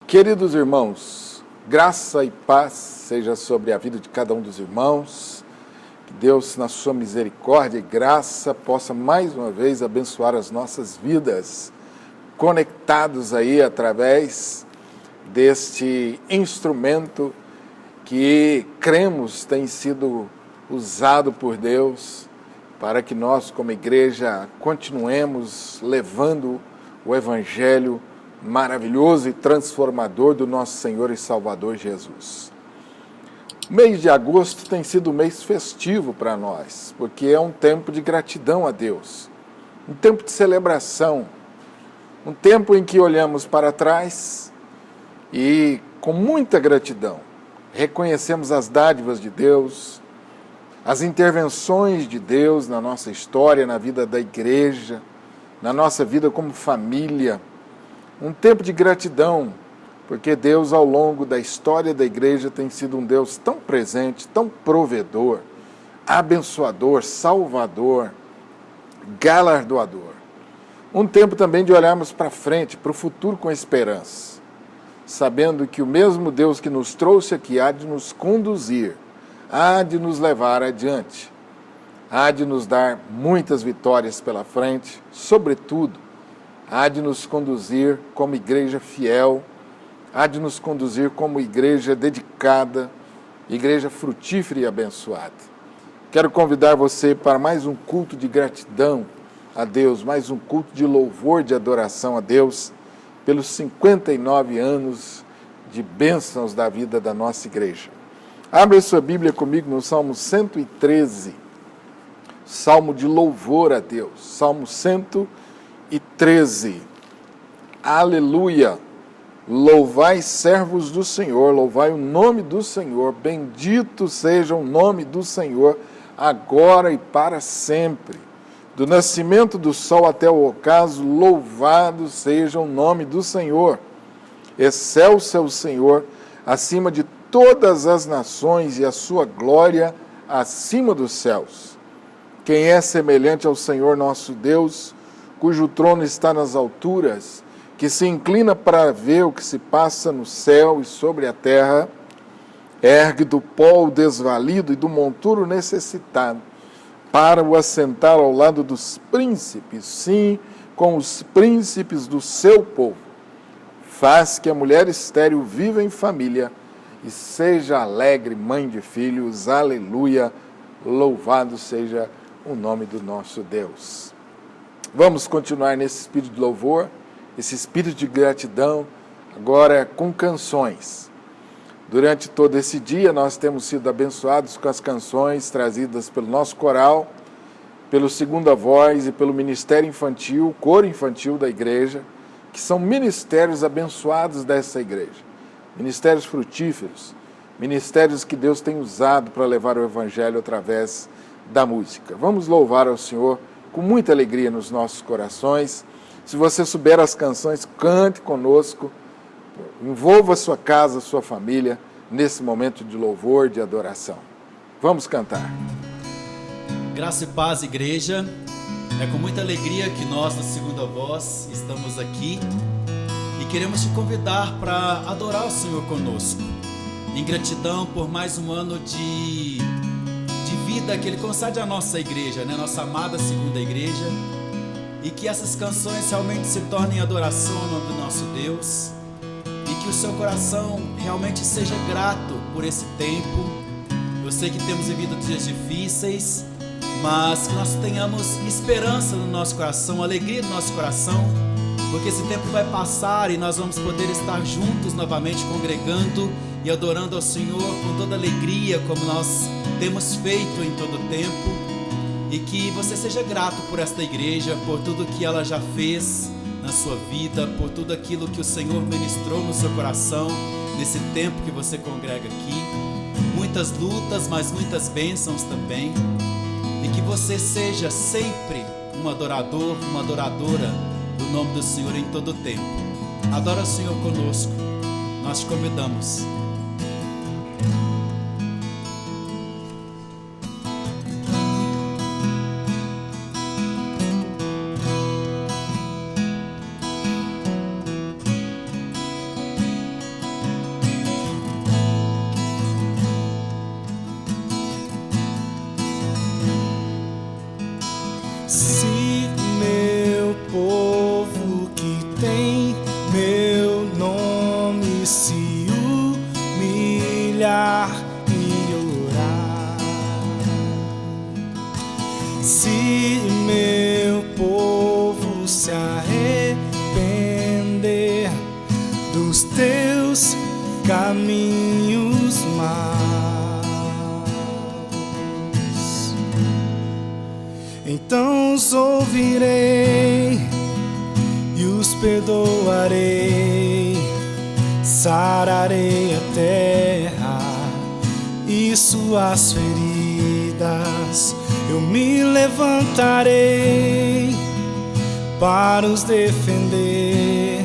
Queridos irmãos, graça e paz seja sobre a vida de cada um dos irmãos. Que Deus, na sua misericórdia e graça, possa mais uma vez abençoar as nossas vidas, conectados aí através deste instrumento que cremos tem sido usado por Deus para que nós, como igreja, continuemos levando o Evangelho maravilhoso e transformador do nosso Senhor e Salvador Jesus. O mês de agosto tem sido um mês festivo para nós, porque é um tempo de gratidão a Deus, um tempo de celebração, um tempo em que olhamos para trás e, com muita gratidão, reconhecemos as dádivas de Deus, as intervenções de Deus na nossa história, na vida da igreja, na nossa vida como família. Um tempo de gratidão, porque Deus, ao longo da história da igreja, tem sido um Deus tão presente, tão provedor, abençoador, salvador, galardoador. Um tempo também de olharmos para frente, para o futuro com esperança, sabendo que o mesmo Deus que nos trouxe aqui há de nos conduzir, há de nos levar adiante, há de nos dar muitas vitórias pela frente, sobretudo, há de nos conduzir como igreja fiel, há de nos conduzir como igreja dedicada, igreja frutífera e abençoada. Quero convidar você para mais um culto de gratidão a Deus, mais um culto de louvor, de adoração a Deus, pelos 59 anos de bênçãos da vida da nossa igreja. Abra sua Bíblia comigo no Salmo 113, Salmo de louvor a Deus, Salmo 113. Aleluia! Louvai servos do Senhor, louvai o nome do Senhor, bendito seja o nome do Senhor, agora e para sempre. Do nascimento do sol até o ocaso, louvado seja o nome do Senhor. Excelso é o Senhor, acima de todas as nações, e a sua glória acima dos céus. Quem é semelhante ao Senhor nosso Deus, cujo trono está nas alturas, que se inclina para ver o que se passa no céu e sobre a terra, ergue do pó o desvalido e do monturo necessitado, para o assentar ao lado dos príncipes, sim, com os príncipes do seu povo. Faz que a mulher estéril viva em família e seja alegre mãe de filhos. Aleluia, louvado seja o nome do nosso Deus. Vamos continuar nesse espírito de louvor, esse espírito de gratidão, agora com canções. Durante todo esse dia nós temos sido abençoados com as canções trazidas pelo nosso coral, pelo Segunda Voz e pelo Ministério Infantil, Coro Infantil da igreja, que são ministérios abençoados dessa igreja, ministérios frutíferos, ministérios que Deus tem usado para levar o Evangelho através da música. Vamos louvar ao Senhor com muita alegria nos nossos corações. Se você souber as canções, cante conosco, envolva a sua casa, a sua família, nesse momento de louvor, de adoração. Vamos cantar. Graça e paz, igreja. É com muita alegria que nós, da Segunda Voz, estamos aqui e queremos te convidar para adorar o Senhor conosco, em gratidão por mais um ano de vida que Ele concede à nossa igreja, né? Nossa amada segunda igreja, e que essas canções realmente se tornem adoração ao nome do nosso Deus, e que o seu coração realmente seja grato por esse tempo. Eu sei que temos vivido dias difíceis, mas que nós tenhamos esperança no nosso coração, alegria no nosso coração, porque esse tempo vai passar e nós vamos poder estar juntos novamente, congregando e adorando ao Senhor com toda alegria, como nós temos feito em todo o tempo. E que você seja grato por esta igreja, por tudo que ela já fez na sua vida, por tudo aquilo que o Senhor ministrou no seu coração nesse tempo que você congrega aqui. Muitas lutas, mas muitas bênçãos também. E que você seja sempre um adorador, uma adoradora do nome do Senhor em todo o tempo. Adora o Senhor conosco. Nós te convidamos. se humilhar e orar. Se meu povo se arrepender dos teus caminhos maus, então os ouvirei e os perdoarei, sararei a terra e suas feridas. Eu me levantarei para os defender,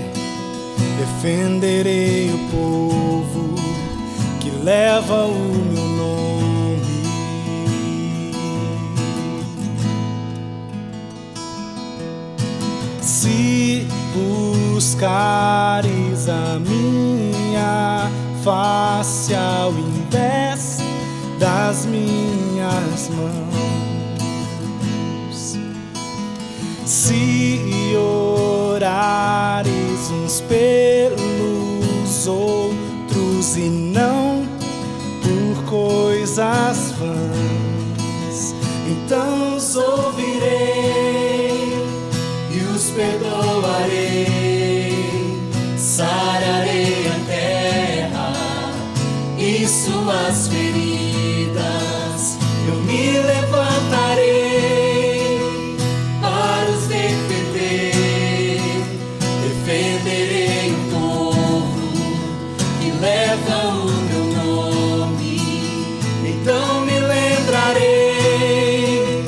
defenderei o povo que leva o meu nome. Se buscares a minha face ao invés das minhas mãos, se orares uns pelos outros e não por coisas vãs, então os ouvirei e os perdoarei, sararei a terra e suas feridas. Eu me levantarei para os defender, defenderei o povo que leva o meu nome. Então me lembrarei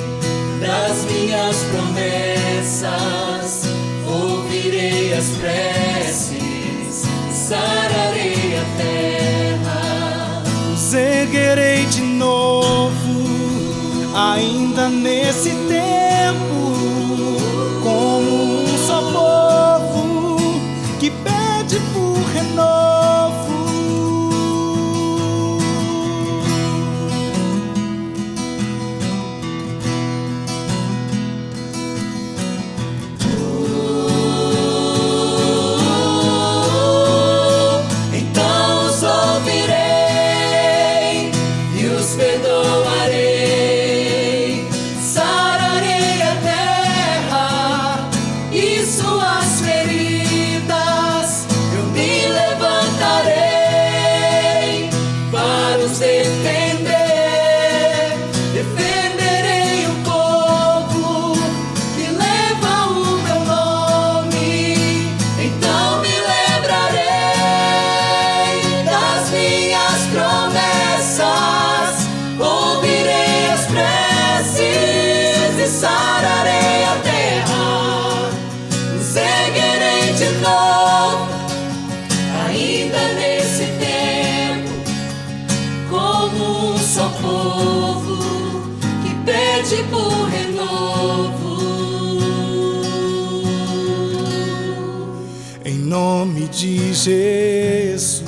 das minhas promessas, ouvirei as preces, sararei a terra. Os erguerei de novo, ainda nesse tempo, como um só povo que pede por renovo. Então os ouvirei e os perdoarei, sararei a terra e suas feridas. Eu me levantarei para os defender, defenderei o povo que leva o meu nome. Então me lembrarei das minhas promessas, ouvirei as preces e sararei a terra. Nos erguerei de novo, ainda nesse tempo, como um só povo que pede por renovo. Em nome de Jesus.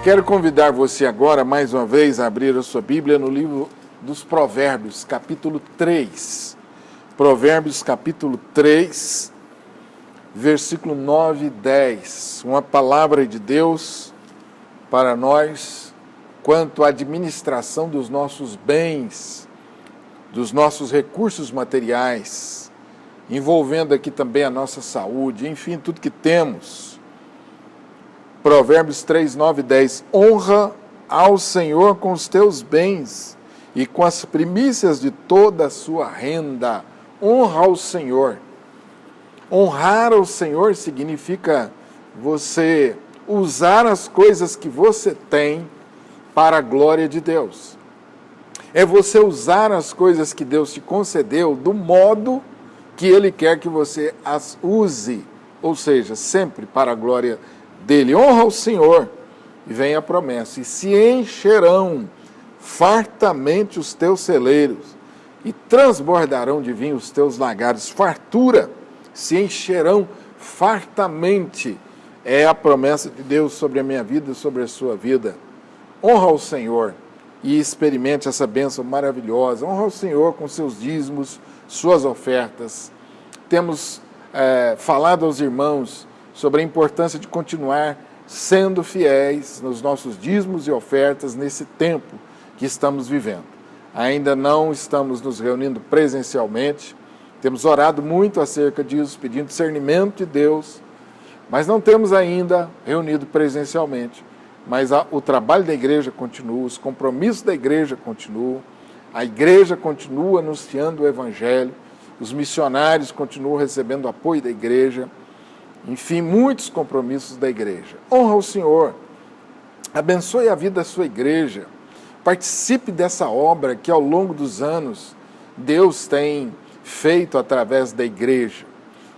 Quero convidar você agora, mais uma vez, a abrir a sua Bíblia no livro dos Provérbios, capítulo 3. Provérbios, capítulo 3, versículo 9 e 10. Uma palavra de Deus para nós quanto à administração dos nossos bens, dos nossos recursos materiais, envolvendo aqui também a nossa saúde, enfim, tudo que temos. Provérbios 3, 9 e 10. Honra ao Senhor com os teus bens e com as primícias de toda a sua renda. Honra ao Senhor. Honrar ao Senhor significa você usar as coisas que você tem para a glória de Deus. É você usar as coisas que Deus te concedeu do modo que Ele quer que você as use, ou seja, sempre para a glória dele. Honra ao Senhor, e vem a promessa, e se encherão fartamente os teus celeiros, e transbordarão de vinho os teus lagares. Fartura, se encherão fartamente, é a promessa de Deus sobre a minha vida e sobre a sua vida. Honra ao Senhor e experimente essa bênção maravilhosa. Honra ao Senhor com seus dízimos, suas ofertas. Temos falado aos irmãos sobre a importância de continuar sendo fiéis nos nossos dízimos e ofertas nesse tempo que estamos vivendo. Ainda não estamos nos reunindo presencialmente, temos orado muito acerca disso, pedindo discernimento de Deus, mas não temos ainda reunido presencialmente. Mas o trabalho da igreja continua, os compromissos da igreja continuam, a igreja continua anunciando o Evangelho, os missionários continuam recebendo apoio da igreja, enfim, muitos compromissos da igreja. Honra o Senhor, abençoe a vida da sua igreja, participe dessa obra que ao longo dos anos Deus tem feito através da igreja.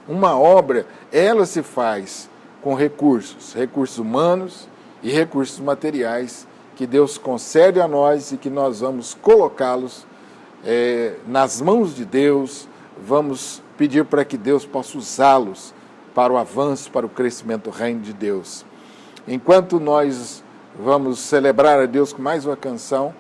Uma obra, ela se faz com recursos humanos e recursos materiais que Deus concede a nós e que nós vamos colocá-los nas mãos de Deus, vamos pedir para que Deus possa usá-los para o avanço, para o crescimento do reino de Deus. Enquanto nós vamos celebrar a Deus com mais uma canção,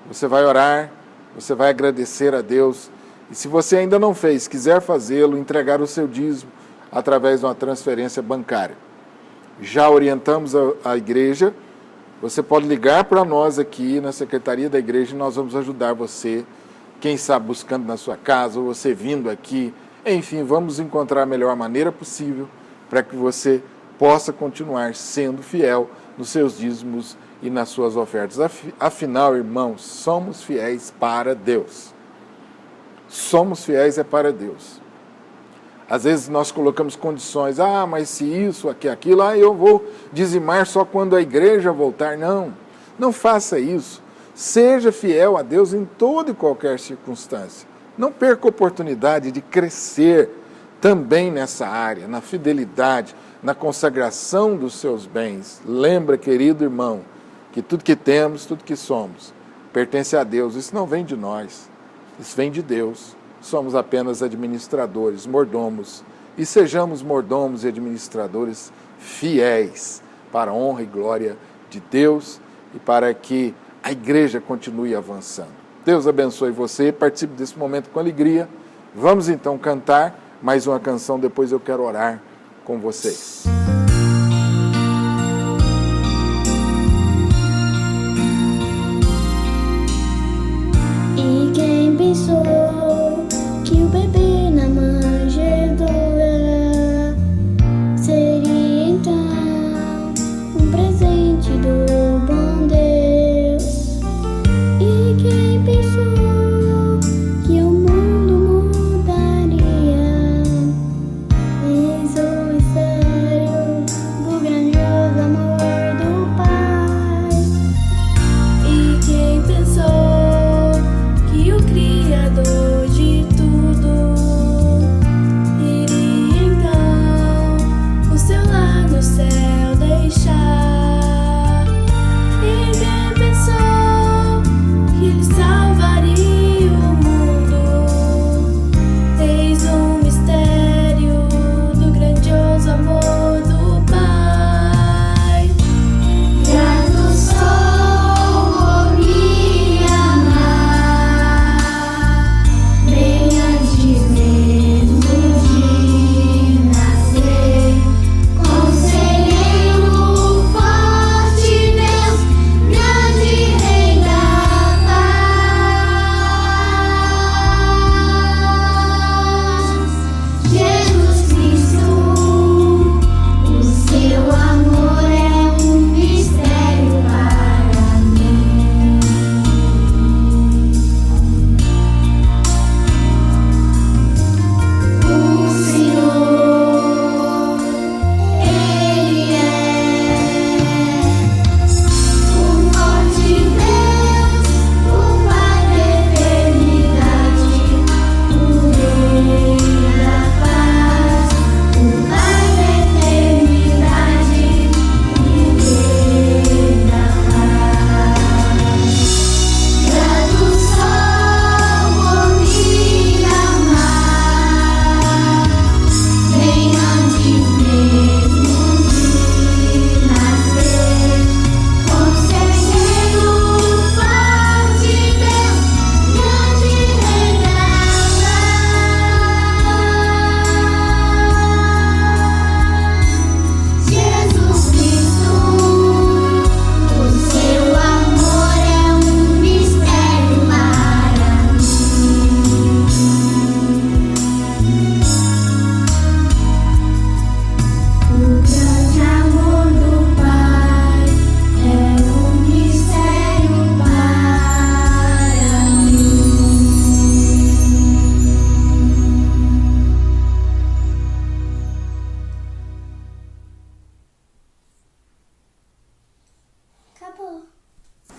você vai orar, você vai agradecer a Deus, e se você ainda não fez, quiser fazê-lo, entregar o seu dízimo através de uma transferência bancária. Já orientamos a igreja, você pode ligar para nós aqui na secretaria da igreja e nós vamos ajudar você, quem sabe buscando na sua casa, ou você vindo aqui, enfim, vamos encontrar a melhor maneira possível para que você possa continuar sendo fiel nos seus dízimos e nas suas ofertas. Afinal, irmãos, somos fiéis para Deus. Somos fiéis para Deus. Às vezes nós colocamos condições, mas se isso, aquilo, eu vou dizimar só quando a igreja voltar. Não, não faça isso. Seja fiel a Deus em toda e qualquer circunstância. Não perca a oportunidade de crescer também nessa área, na fidelidade, na consagração dos seus bens. Lembra, querido irmão, que tudo que temos, tudo que somos, pertence a Deus. Isso não vem de nós, isso vem de Deus. Somos apenas administradores, mordomos. E sejamos mordomos e administradores fiéis para a honra e glória de Deus e para que a igreja continue avançando. Deus abençoe você, participe desse momento com alegria. Vamos então cantar mais uma canção, depois eu quero orar com vocês. E quem pensou que o bebê na manjedoura seria então um presente do bom Deus? E quem pensou que o mundo mudaria? Eis o mistério do grandioso amor do Pai. E quem pensou que o Criador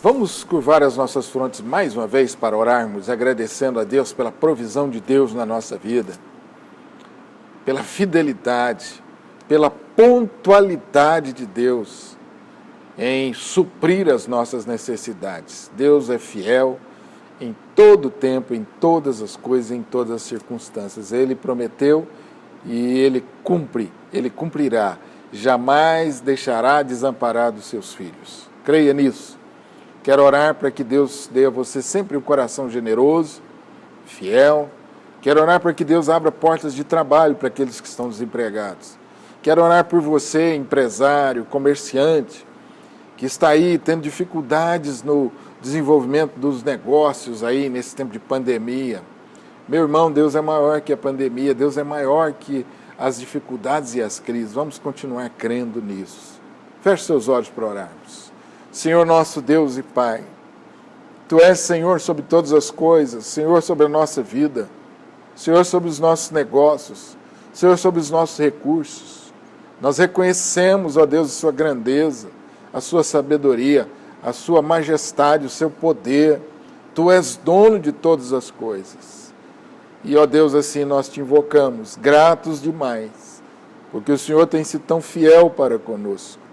Vamos curvar as nossas frontes mais uma vez para orarmos, agradecendo a Deus pela provisão de Deus na nossa vida, pela fidelidade, pela pontualidade de Deus em suprir as nossas necessidades. Deus é fiel em todo tempo, em todas as coisas, em todas as circunstâncias. Ele prometeu e Ele cumpre, Ele cumprirá. Jamais deixará desamparado os seus filhos. Creia nisso. Quero orar para que Deus dê a você sempre um coração generoso, fiel. Quero orar para que Deus abra portas de trabalho para aqueles que estão desempregados. Quero orar por você, empresário, comerciante, que está aí tendo dificuldades no desenvolvimento dos negócios aí nesse tempo de pandemia. Meu irmão, Deus é maior que a pandemia, Deus é maior que as dificuldades e as crises. Vamos continuar crendo nisso. Feche seus olhos para orarmos. Senhor nosso Deus e Pai, Tu és Senhor sobre todas as coisas, Senhor sobre a nossa vida, Senhor sobre os nossos negócios, Senhor sobre os nossos recursos. Nós reconhecemos, ó Deus, a Sua grandeza, a Sua sabedoria, a Sua majestade, o Seu poder. Tu és dono de todas as coisas. E, ó Deus, assim nós Te invocamos, gratos demais, porque o Senhor tem sido tão fiel para conosco.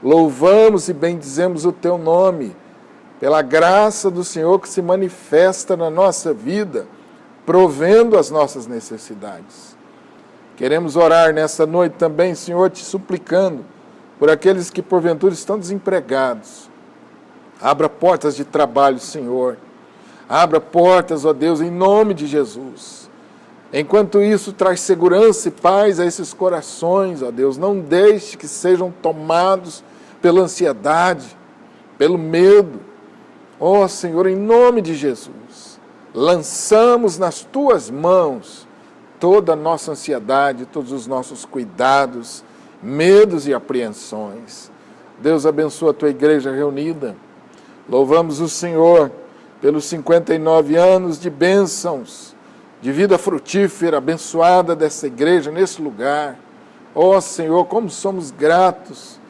Louvamos e bendizemos o Teu nome, pela graça do Senhor que se manifesta na nossa vida, provendo as nossas necessidades. Queremos orar nessa noite também, Senhor, Te suplicando por aqueles que porventura estão desempregados. Abra portas de trabalho, Senhor. Abra portas, ó Deus, em nome de Jesus. Enquanto isso, traz segurança e paz a esses corações, ó Deus. Não deixe que sejam tomados pela ansiedade, pelo medo. Ó Senhor, em nome de Jesus, lançamos nas Tuas mãos toda a nossa ansiedade, todos os nossos cuidados, medos e apreensões. Deus abençoa a Tua igreja reunida. Louvamos o Senhor pelos 59 anos de bênçãos, de vida frutífera, abençoada dessa igreja, nesse lugar. Ó Senhor, como somos gratos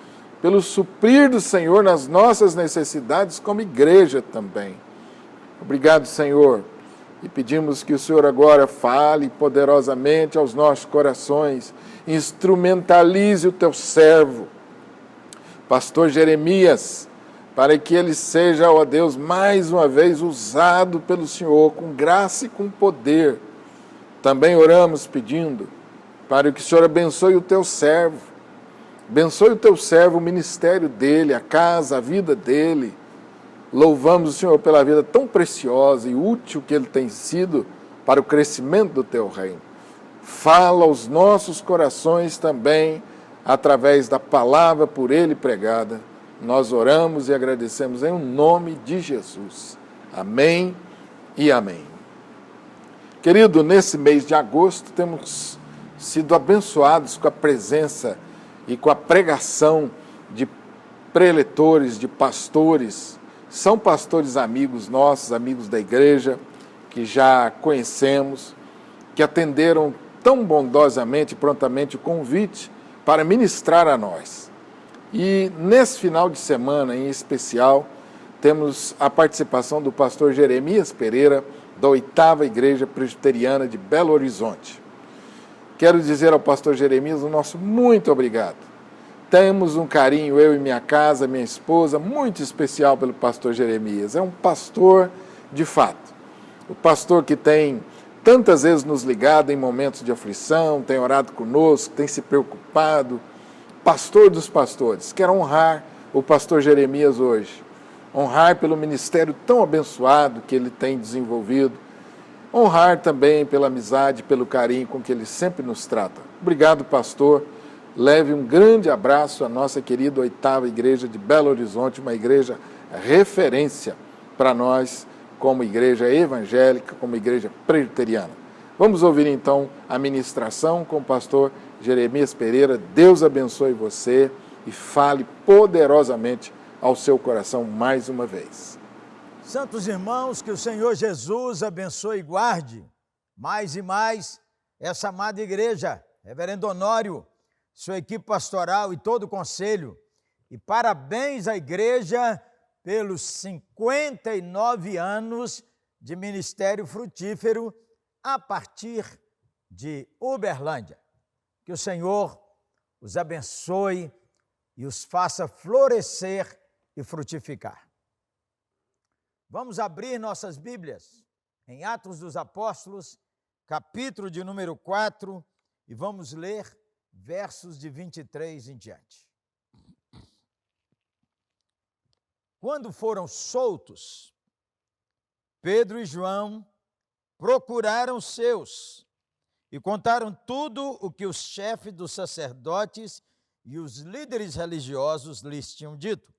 pelo suprir do Senhor nas nossas necessidades como igreja também. Obrigado, Senhor, e pedimos que o Senhor agora fale poderosamente aos nossos corações, instrumentalize o Teu servo, pastor Jeremias, para que ele seja, ó Deus, mais uma vez usado pelo Senhor com graça e com poder. Também oramos pedindo para que o Senhor abençoe o Teu servo, abençoe o Teu servo, o ministério dele, a casa, a vida dele. Louvamos o Senhor pela vida tão preciosa e útil que ele tem sido para o crescimento do Teu reino. Fala aos nossos corações também, através da palavra por ele pregada. Nós oramos e agradecemos em nome de Jesus. Amém e amém. Querido, nesse mês de agosto temos sido abençoados com a presença e com a pregação de preletores, de pastores. São pastores amigos nossos, amigos da igreja, que já conhecemos, que atenderam tão bondosamente e prontamente o convite para ministrar a nós. E nesse final de semana, em especial, temos a participação do pastor Jeremias Pereira, da 8ª Igreja Presbiteriana de Belo Horizonte. Quero dizer ao pastor Jeremias o nosso muito obrigado. Temos um carinho, eu e minha casa, minha esposa, muito especial pelo pastor Jeremias. É um pastor de fato. O pastor que tem tantas vezes nos ligado em momentos de aflição, tem orado conosco, tem se preocupado. Pastor dos pastores. Quero honrar o pastor Jeremias hoje. Honrar pelo ministério tão abençoado que ele tem desenvolvido. Honrar também pela amizade, pelo carinho com que ele sempre nos trata. Obrigado, pastor. Leve um grande abraço à nossa querida 8ª Igreja de Belo Horizonte, uma igreja referência para nós como igreja evangélica, como igreja presbiteriana. Vamos ouvir então a ministração com o pastor Jeremias Pereira. Deus abençoe você e fale poderosamente ao seu coração mais uma vez. Santos irmãos, que o Senhor Jesus abençoe e guarde mais e mais essa amada igreja, reverendo Honório, sua equipe pastoral e todo o conselho. E parabéns à igreja pelos 59 anos de ministério frutífero a partir de Uberlândia. Que o Senhor os abençoe e os faça florescer e frutificar. Vamos abrir nossas Bíblias em Atos dos Apóstolos, capítulo de número 4, e vamos ler versos de 23 em diante. Quando foram soltos, Pedro e João procuraram seus e contaram tudo o que os chefes dos sacerdotes e os líderes religiosos lhes tinham dito.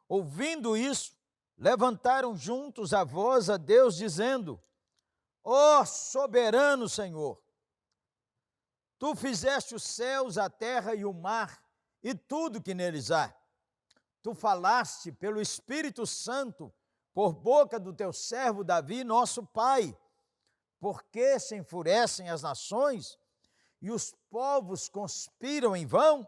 Ouvindo isso, levantaram juntos a voz a Deus, dizendo: Ó soberano Senhor, Tu fizeste os céus, a terra e o mar, e tudo que neles há. Tu falaste pelo Espírito Santo, por boca do teu servo Davi, nosso pai. Por que se enfurecem as nações e os povos conspiram em vão?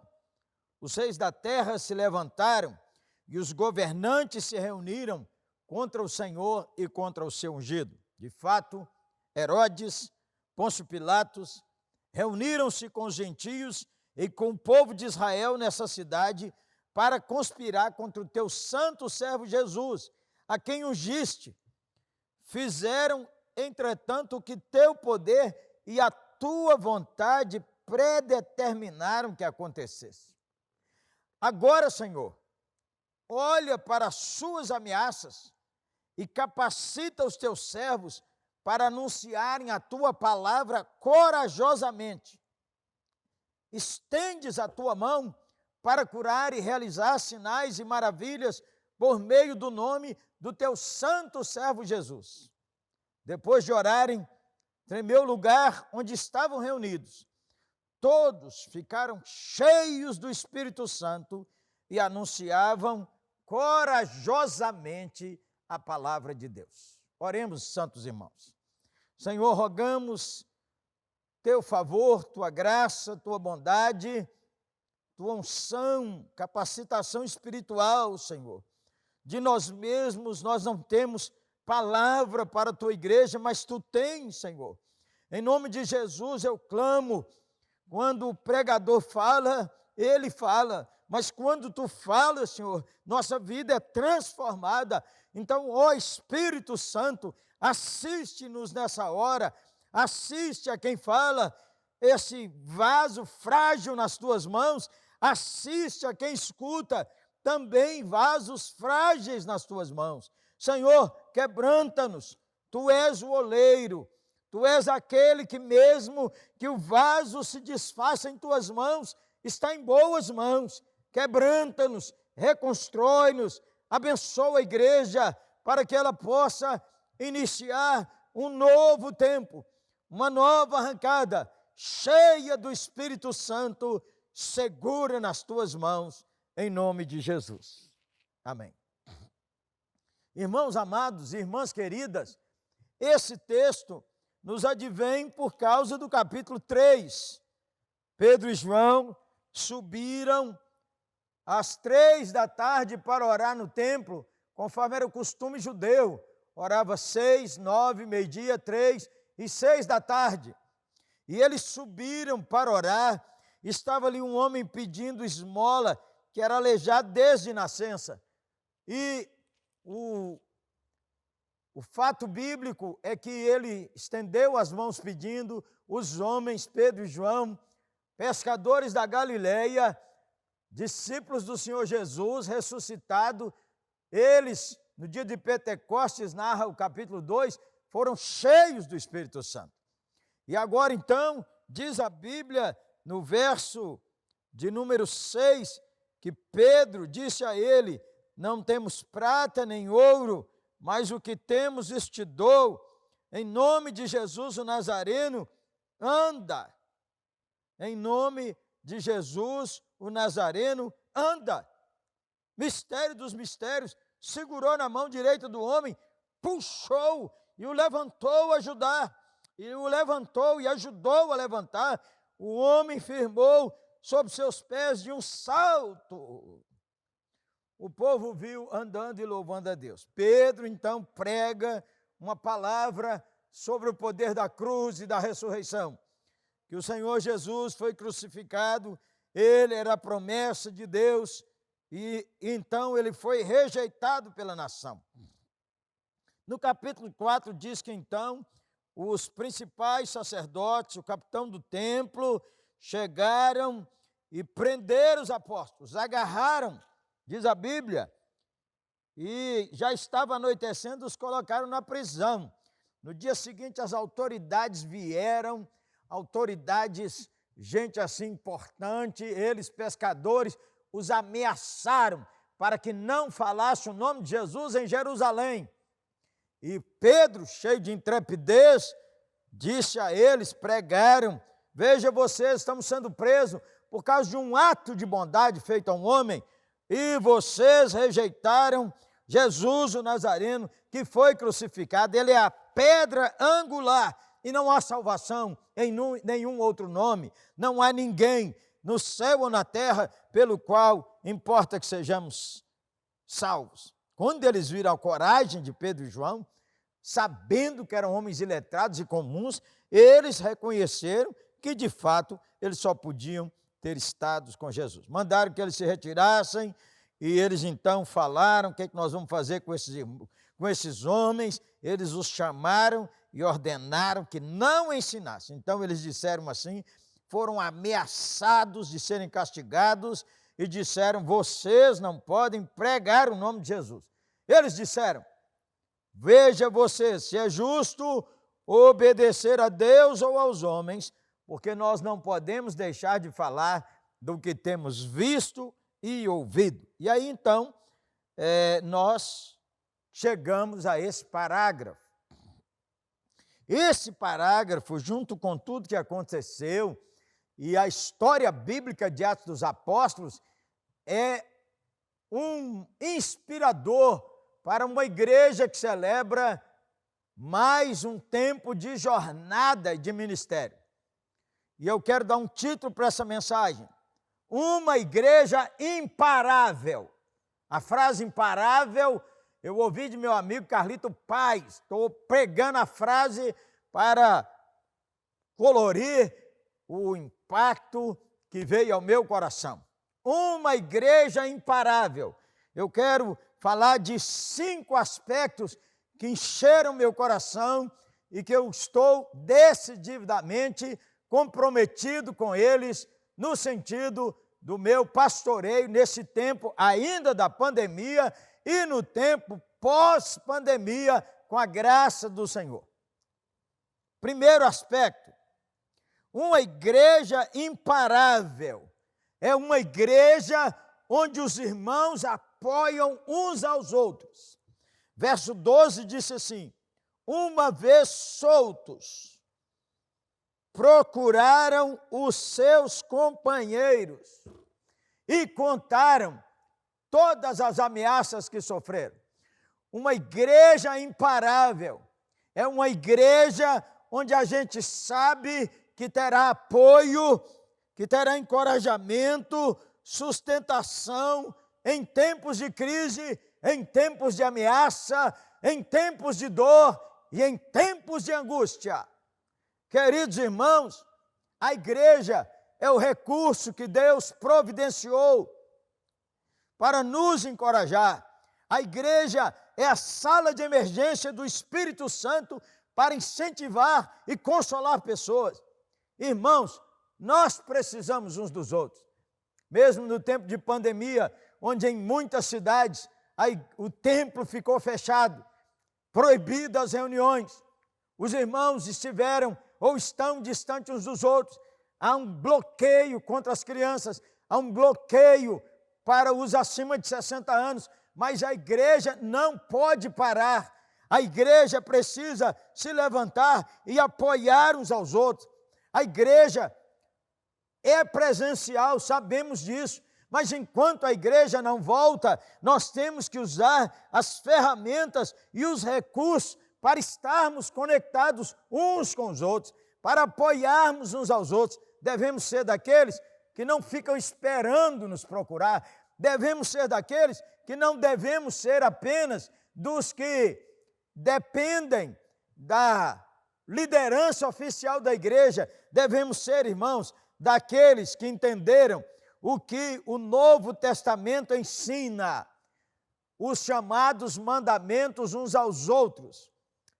Os reis da terra se levantaram e os governantes se reuniram contra o Senhor e contra o seu ungido. De fato, Herodes, Pôncio Pilatos, reuniram-se com os gentios e com o povo de Israel nessa cidade para conspirar contra o teu santo servo Jesus, a quem ungiste. Fizeram, entretanto, o que teu poder e a tua vontade predeterminaram que acontecesse. Agora, Senhor, olha para as suas ameaças e capacita os teus servos para anunciarem a tua palavra corajosamente. Estendes a tua mão para curar e realizar sinais e maravilhas por meio do nome do teu santo servo Jesus. Depois de orarem, tremeu o lugar onde estavam reunidos. Todos ficaram cheios do Espírito Santo e anunciavam corajosamente a palavra de Deus. Oremos, santos irmãos. Senhor, rogamos teu favor, tua graça, tua bondade, tua unção, capacitação espiritual, Senhor. De nós mesmos nós não temos palavra para a tua igreja, mas tu tens, Senhor. Em nome de Jesus eu clamo, quando o pregador fala, ele fala, mas quando tu falas, Senhor, nossa vida é transformada. Então, ó Espírito Santo, assiste-nos nessa hora, assiste a quem fala, esse vaso frágil nas tuas mãos, assiste a quem escuta, também vasos frágeis nas tuas mãos. Senhor, quebranta-nos, tu és o oleiro, tu és aquele que mesmo que o vaso se desfaça em tuas mãos, está em boas mãos. Quebranta-nos, reconstrói-nos, abençoa a igreja para que ela possa iniciar um novo tempo, uma nova arrancada, cheia do Espírito Santo, segura nas tuas mãos, em nome de Jesus. Amém. Irmãos amados, irmãs queridas, esse texto nos advém por causa do capítulo 3. Pedro e João subiram às 3 da tarde para orar no templo, conforme era o costume judeu. Orava 6, 9, meio-dia, 3 e 6 da tarde. E eles subiram para orar. Estava ali um homem pedindo esmola, que era aleijado desde nascença. E o fato bíblico é que ele estendeu as mãos pedindo. Os homens, Pedro e João, pescadores da Galileia, discípulos do Senhor Jesus ressuscitado, eles, no dia de Pentecostes, narra o capítulo 2, foram cheios do Espírito Santo. E agora então, diz a Bíblia, no verso de número 6, que Pedro disse a ele: não temos prata nem ouro, mas o que temos isto te dou. Em nome de Jesus o Nazareno, anda. Em nome de Jesus o Nazareno, anda. Mistério dos mistérios, segurou na mão direita do homem, puxou e o levantou a ajudar. E o levantou e ajudou a levantar. O homem firmou sobre seus pés de um salto. o povo viu andando e louvando a Deus. Pedro, então, prega uma palavra sobre o poder da cruz e da ressurreição. Que o Senhor Jesus foi crucificado, ele era a promessa de Deus, e então ele foi rejeitado pela nação. No capítulo 4 diz que então os principais sacerdotes, o capitão do templo, chegaram e prenderam os apóstolos, agarraram, diz a Bíblia, e já estava anoitecendo, os colocaram na prisão. No dia seguinte as autoridades vieram, autoridades, gente assim importante, eles pescadores, os ameaçaram para que não falasse o nome de Jesus em Jerusalém. E Pedro, cheio de intrepidez, disse a eles, pregaram: veja vocês, estamos sendo presos por causa de um ato de bondade feito a um homem, e vocês rejeitaram Jesus o Nazareno, que foi crucificado. Ele é a pedra angular, e não há salvação em nenhum outro nome. Não há ninguém no céu ou na terra pelo qual importa que sejamos salvos. Quando eles viram a coragem de Pedro e João, sabendo que eram homens iletrados e comuns, eles reconheceram que de fato eles só podiam ter estado com Jesus. Mandaram que eles se retirassem, e eles então falaram: o que é que nós vamos fazer com esses homens? Eles os chamaram e ordenaram que não ensinassem. Então eles disseram assim, foram ameaçados de serem castigados, e disseram: vocês não podem pregar o nome de Jesus. Eles disseram: veja vocês, se é justo obedecer a Deus ou aos homens, porque nós não podemos deixar de falar do que temos visto e ouvido. E aí então, nós chegamos a esse parágrafo. Esse parágrafo, junto com tudo que aconteceu, e a história bíblica de Atos dos Apóstolos, é um inspirador para uma igreja que celebra mais um tempo de jornada e de ministério. E eu quero dar um título para essa mensagem: uma igreja imparável. A frase imparável eu ouvi de meu amigo Carlito Paz. Estou pregando a frase para colorir o impacto que veio ao meu coração. Uma igreja imparável. Eu quero falar de 5 aspectos que encheram meu coração e que eu estou decididamente comprometido com eles, no sentido do meu pastoreio nesse tempo ainda da pandemia e no tempo pós-pandemia, com a graça do Senhor. Primeiro aspecto: uma igreja imparável é uma igreja onde os irmãos apoiam uns aos outros. Verso 12 disse assim: uma vez soltos, procuraram os seus companheiros e contaram todas as ameaças que sofreram. Uma igreja imparável é uma igreja onde a gente sabe que terá apoio, que terá encorajamento, sustentação em tempos de crise, em tempos de ameaça, em tempos de dor e em tempos de angústia. Queridos irmãos, a igreja é o recurso que Deus providenciou para nos encorajar. A igreja é a sala de emergência do Espírito Santo para incentivar e consolar pessoas. Irmãos, nós precisamos uns dos outros. Mesmo no tempo de pandemia, onde em muitas cidades o templo ficou fechado, proibidas as reuniões, os irmãos estiveram ou estão distantes uns dos outros. Há um bloqueio contra as crianças, há um bloqueio para os acima de 60 anos, mas a igreja não pode parar. A igreja precisa se levantar e apoiar uns aos outros. A igreja é presencial, sabemos disso, mas enquanto a igreja não volta, nós temos que usar as ferramentas e os recursos para estarmos conectados uns com os outros, para apoiarmos uns aos outros. Devemos ser daqueles que não ficam esperando nos procurar, devemos ser daqueles que não devemos ser apenas dos que dependem da liderança oficial da igreja, devemos ser, irmãos, daqueles que entenderam o que o Novo Testamento ensina, os chamados mandamentos uns aos outros.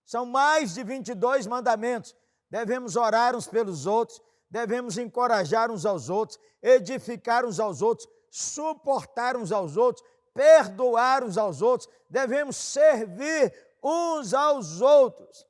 São mais de 22 mandamentos. Devemos orar uns pelos outros, devemos encorajar uns aos outros, edificar uns aos outros, suportar uns aos outros, perdoar uns aos outros, devemos servir uns aos outros.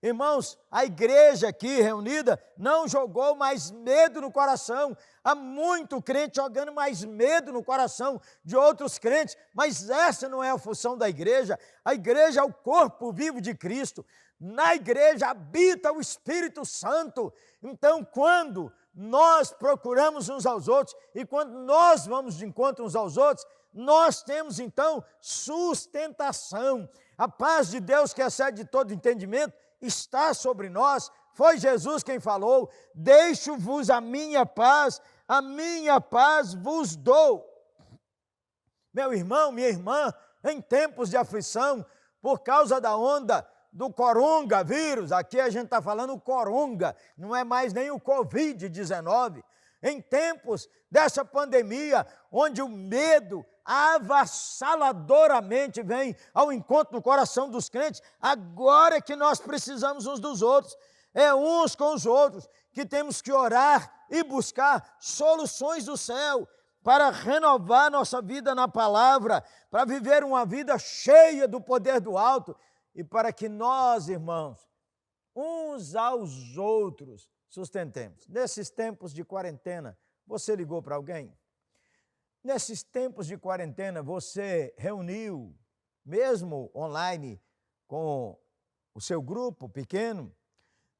Irmãos, a igreja aqui reunida não jogou mais medo no coração. Há muito crente jogando mais medo no coração de outros crentes, mas essa não é a função da igreja. A igreja é o corpo vivo de Cristo. Na igreja habita o Espírito Santo. Então, quando nós procuramos uns aos outros e quando nós vamos de encontro uns aos outros, nós temos então sustentação. A paz de Deus, que excede todo entendimento, está sobre nós. Foi Jesus quem falou: deixo-vos a minha paz vos dou. Meu irmão, minha irmã, em tempos de aflição, por causa da onda do coronavírus, aqui a gente está falando coronga, não é mais nem o Covid-19, em tempos dessa pandemia, onde o medo avassaladoramente vem ao encontro do coração dos crentes, agora é que nós precisamos uns dos outros, é uns com os outros que temos que orar e buscar soluções do céu para renovar nossa vida na palavra, para viver uma vida cheia do poder do alto e para que nós, irmãos, uns aos outros sustentemos. Nesses tempos de quarentena, você ligou para alguém? Nesses tempos de quarentena, você reuniu, mesmo online, com o seu grupo pequeno?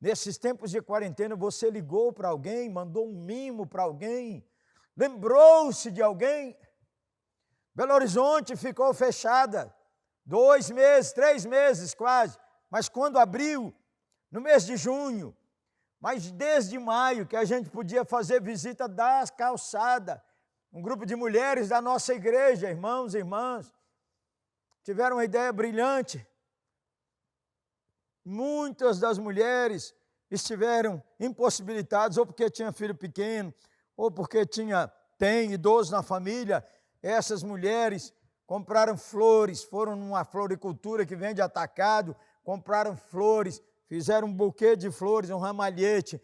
Nesses tempos de quarentena, você ligou para alguém, mandou um mimo para alguém, lembrou-se de alguém? Belo Horizonte ficou fechada 2 meses, 3 meses quase, mas quando abriu, no mês de junho, mas desde maio que a gente podia fazer visita das calçadas, um grupo de mulheres da nossa igreja, irmãos e irmãs, tiveram uma ideia brilhante. Muitas das mulheres impossibilitadas, ou porque tinha filho pequeno, ou porque tem idosos na família. Essas mulheres compraram flores, foram numa floricultura que vende atacado, compraram flores, fizeram um buquê de flores, um ramalhete,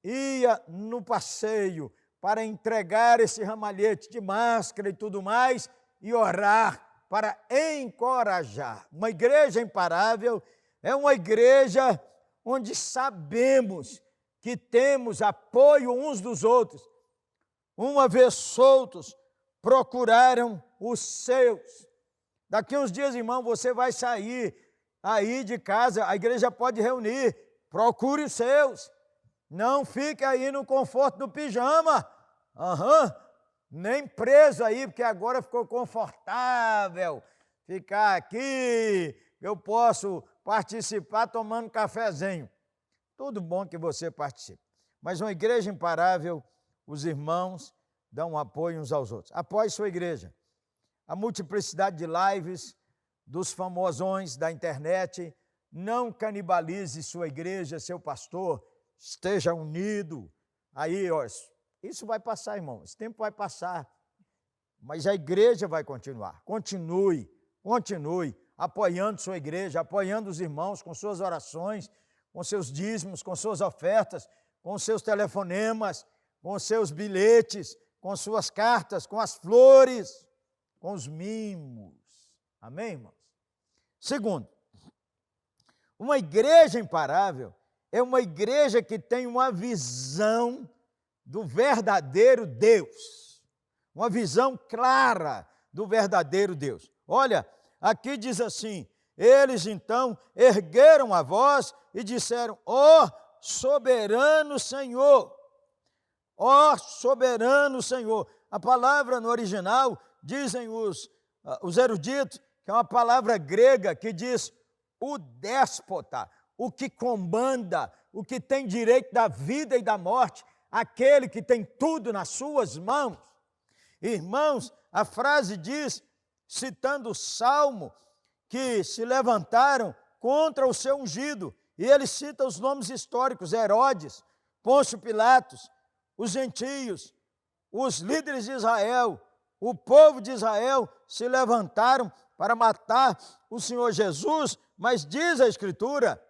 ia no passeio para entregar esse ramalhete de máscara e tudo mais, e orar para encorajar. Uma igreja imparável é uma igreja onde sabemos que temos apoio uns dos outros. Uma vez soltos, procuraram os seus. Daqui uns dias, irmão, você vai sair aí de casa, a igreja pode reunir, procure os seus. Não fique aí no conforto do pijama, nem preso aí, porque agora ficou confortável ficar aqui, eu posso participar tomando cafezinho. Tudo bom que você participe, mas uma igreja imparável, os irmãos dão apoio uns aos outros. Apoie sua igreja. A multiplicidade de lives dos famosões da internet, não canibalize sua igreja, seu pastor, esteja unido. Aí, ó, isso vai passar, irmão, esse tempo vai passar, mas a igreja vai continuar. Continue apoiando sua igreja, apoiando os irmãos com suas orações, com seus dízimos, com suas ofertas, com seus telefonemas, com seus bilhetes, com suas cartas, com as flores, com os mimos. Amém, irmãos? Segundo, uma igreja imparável é uma igreja que tem uma visão do verdadeiro Deus, uma visão clara do verdadeiro Deus. Olha, aqui diz assim: eles então ergueram a voz e disseram: ó soberano Senhor, ó soberano Senhor. A palavra no original, dizem os eruditos, que é uma palavra grega que diz o déspota, o que comanda, o que tem direito da vida e da morte, aquele que tem tudo nas suas mãos. Irmãos, a frase diz: citando o salmo que se levantaram contra o seu ungido. E ele cita os nomes históricos: Herodes, Pôncio Pilatos, os gentios, os líderes de Israel, o povo de Israel se levantaram para matar o Senhor Jesus, mas diz a Escritura,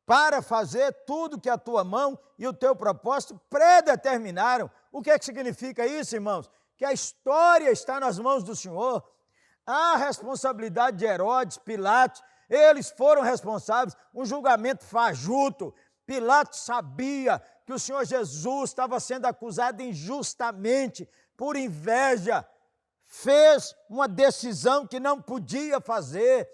para fazer tudo que a tua mão e o teu propósito predeterminaram. O que é que significa isso, irmãos? Que a história está nas mãos do Senhor. A responsabilidade de Herodes, Pilatos, eles foram responsáveis, um julgamento fajuto. Pilatos sabia que o Senhor Jesus estava sendo acusado injustamente, por inveja, fez uma decisão que não podia fazer,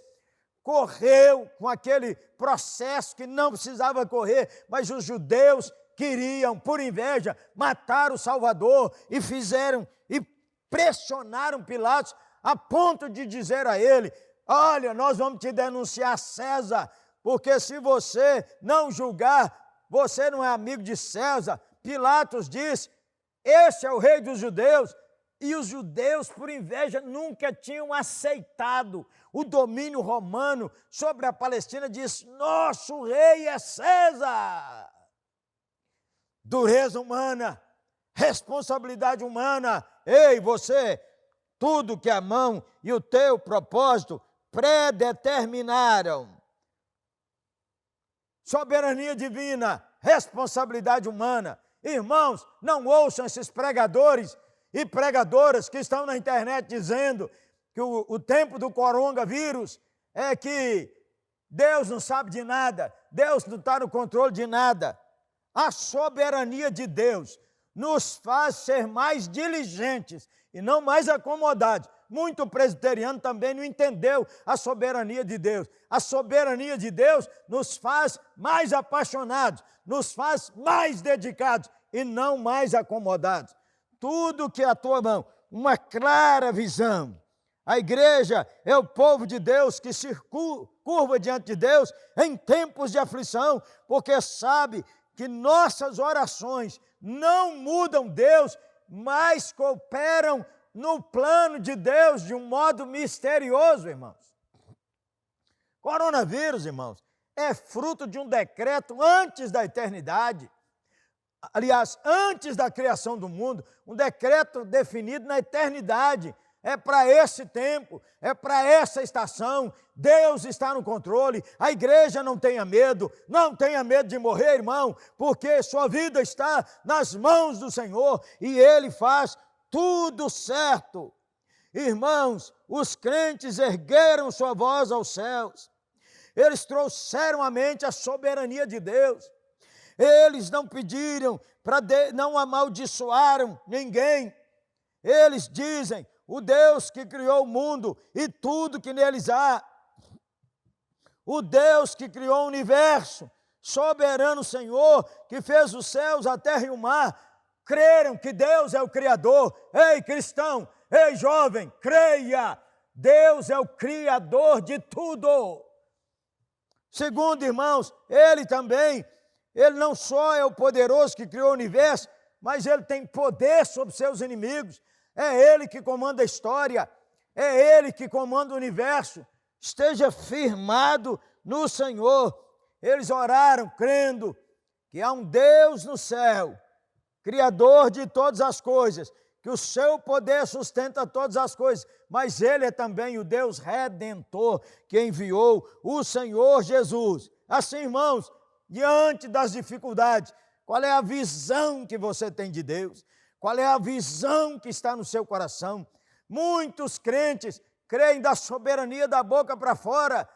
correu com aquele processo que não precisava correr, mas os judeus queriam, por inveja, matar o Salvador e fizeram e pressionaram Pilatos a ponto de dizer a ele: olha, nós vamos te denunciar a César, porque se você não julgar, você não é amigo de César. Pilatos disse: esse é o rei dos judeus. E os judeus, por inveja, nunca tinham aceitado o domínio romano sobre a Palestina. Diz: nosso rei é César. Dureza humana, responsabilidade humana. Ei, você, tudo que a mão e o teu propósito predeterminaram. Soberania divina, responsabilidade humana. Irmãos, não ouçam esses pregadores e pregadoras que estão na internet dizendo que o tempo do coronavírus é que Deus não sabe de nada, Deus não está no controle de nada. A soberania de Deus nos faz ser mais diligentes e não mais acomodados. Muito presbiteriano também não entendeu a soberania de Deus. A soberania de Deus nos faz mais apaixonados, nos faz mais dedicados e não mais acomodados. Tudo que é a tua mão, uma clara visão. A igreja é o povo de Deus que se curva diante de Deus em tempos de aflição, porque sabe que nossas orações não mudam Deus, mas cooperam no plano de Deus de um modo misterioso, irmãos. Coronavírus, irmãos, é fruto de um decreto antes da eternidade. Aliás, antes da criação do mundo, um decreto definido na eternidade. É para esse tempo, é para essa estação. Deus está no controle. A igreja não tenha medo de morrer, irmão, porque sua vida está nas mãos do Senhor e Ele faz tudo certo. Irmãos, os crentes ergueram sua voz aos céus. Eles trouxeram à mente a soberania de Deus. Eles não pediram, não amaldiçoaram ninguém. Eles dizem: o Deus que criou o mundo e tudo que neles há, o Deus que criou o universo, soberano Senhor, que fez os céus, a terra e o mar, creram que Deus é o Criador. Ei, cristão, ei, jovem, creia, Deus é o Criador de tudo. Segundo, irmãos, Ele não só é o poderoso que criou o universo, mas Ele tem poder sobre seus inimigos. É Ele que comanda a história, é Ele que comanda o universo. Esteja firmado no Senhor. Eles oraram crendo que há um Deus no céu, Criador de todas as coisas, que o seu poder sustenta todas as coisas, mas Ele é também o Deus Redentor, que enviou o Senhor Jesus. Assim, irmãos, diante das dificuldades, qual é a visão que você tem de Deus? Qual é a visão que está no seu coração? Muitos crentes creem da soberania da boca para fora.